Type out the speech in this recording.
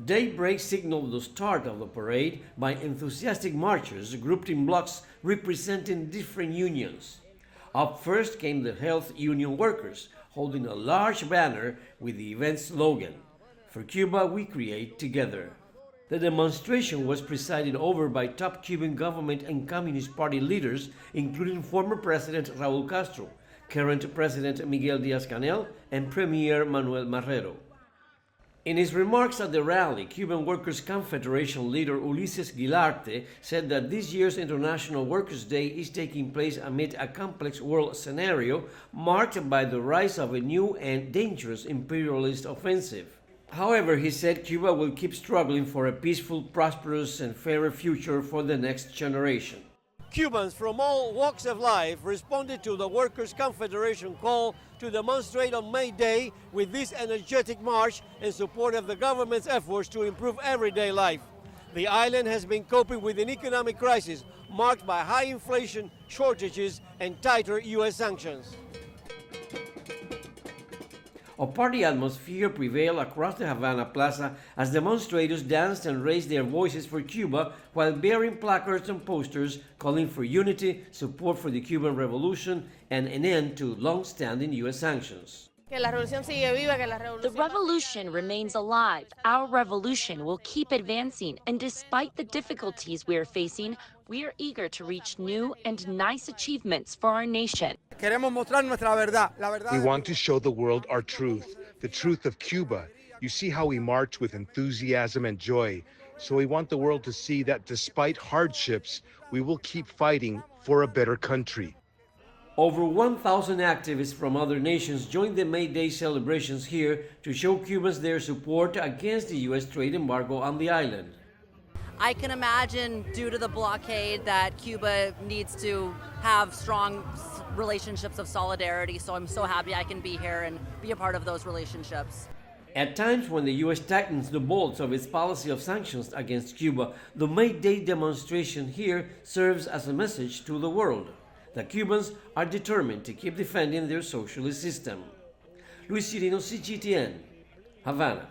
Daybreak signaled the start of the parade by enthusiastic marchers grouped in blocks representing different unions. Up first came the health union workers, holding a large banner with the event's slogan, "For Cuba, we create together." The demonstration was presided over by top Cuban government and Communist Party leaders, including former President Raúl Castro, current President Miguel Díaz-Canel, and Premier Manuel Marrero. In his remarks at the rally, Cuban Workers' Confederation leader Ulises Guilarte said that this year's International Workers' Day is taking place amid a complex world scenario marked by the rise of a new and dangerous imperialist offensive. However, he said Cuba will keep struggling for a peaceful, prosperous, and fairer future for the next generation. Cubans from all walks of life responded to the Workers' Confederation call to demonstrate on May Day with this energetic march in support of the government's efforts to improve everyday life. The island has been coping with an economic crisis marked by high inflation, shortages, and tighter U.S. sanctions. A party atmosphere prevailed across the Havana Plaza as demonstrators danced and raised their voices for Cuba while bearing placards and posters calling for unity, support for the Cuban Revolution, and an end to long-standing U.S. sanctions. The revolution remains alive. Our revolution will keep advancing, and despite the difficulties we are facing, we are eager to reach new and nice achievements for our nation. We want to show the world our truth, the truth of Cuba. You see how we march with enthusiasm and joy. So we want the world to see that despite hardships, we will keep fighting for a better country. Over 1,000 activists from other nations joined the May Day celebrations here to show Cubans their support against the U.S. trade embargo on the island. I can imagine, due to the blockade, that Cuba needs to have strong relationships of solidarity, so I'm so happy I can be here and be a part of those relationships. At times when the U.S. tightens the bolts of its policy of sanctions against Cuba, the May Day demonstration here serves as a message to the world. The Cubans are determined to keep defending their socialist system. Chirino, CGTN, Havana.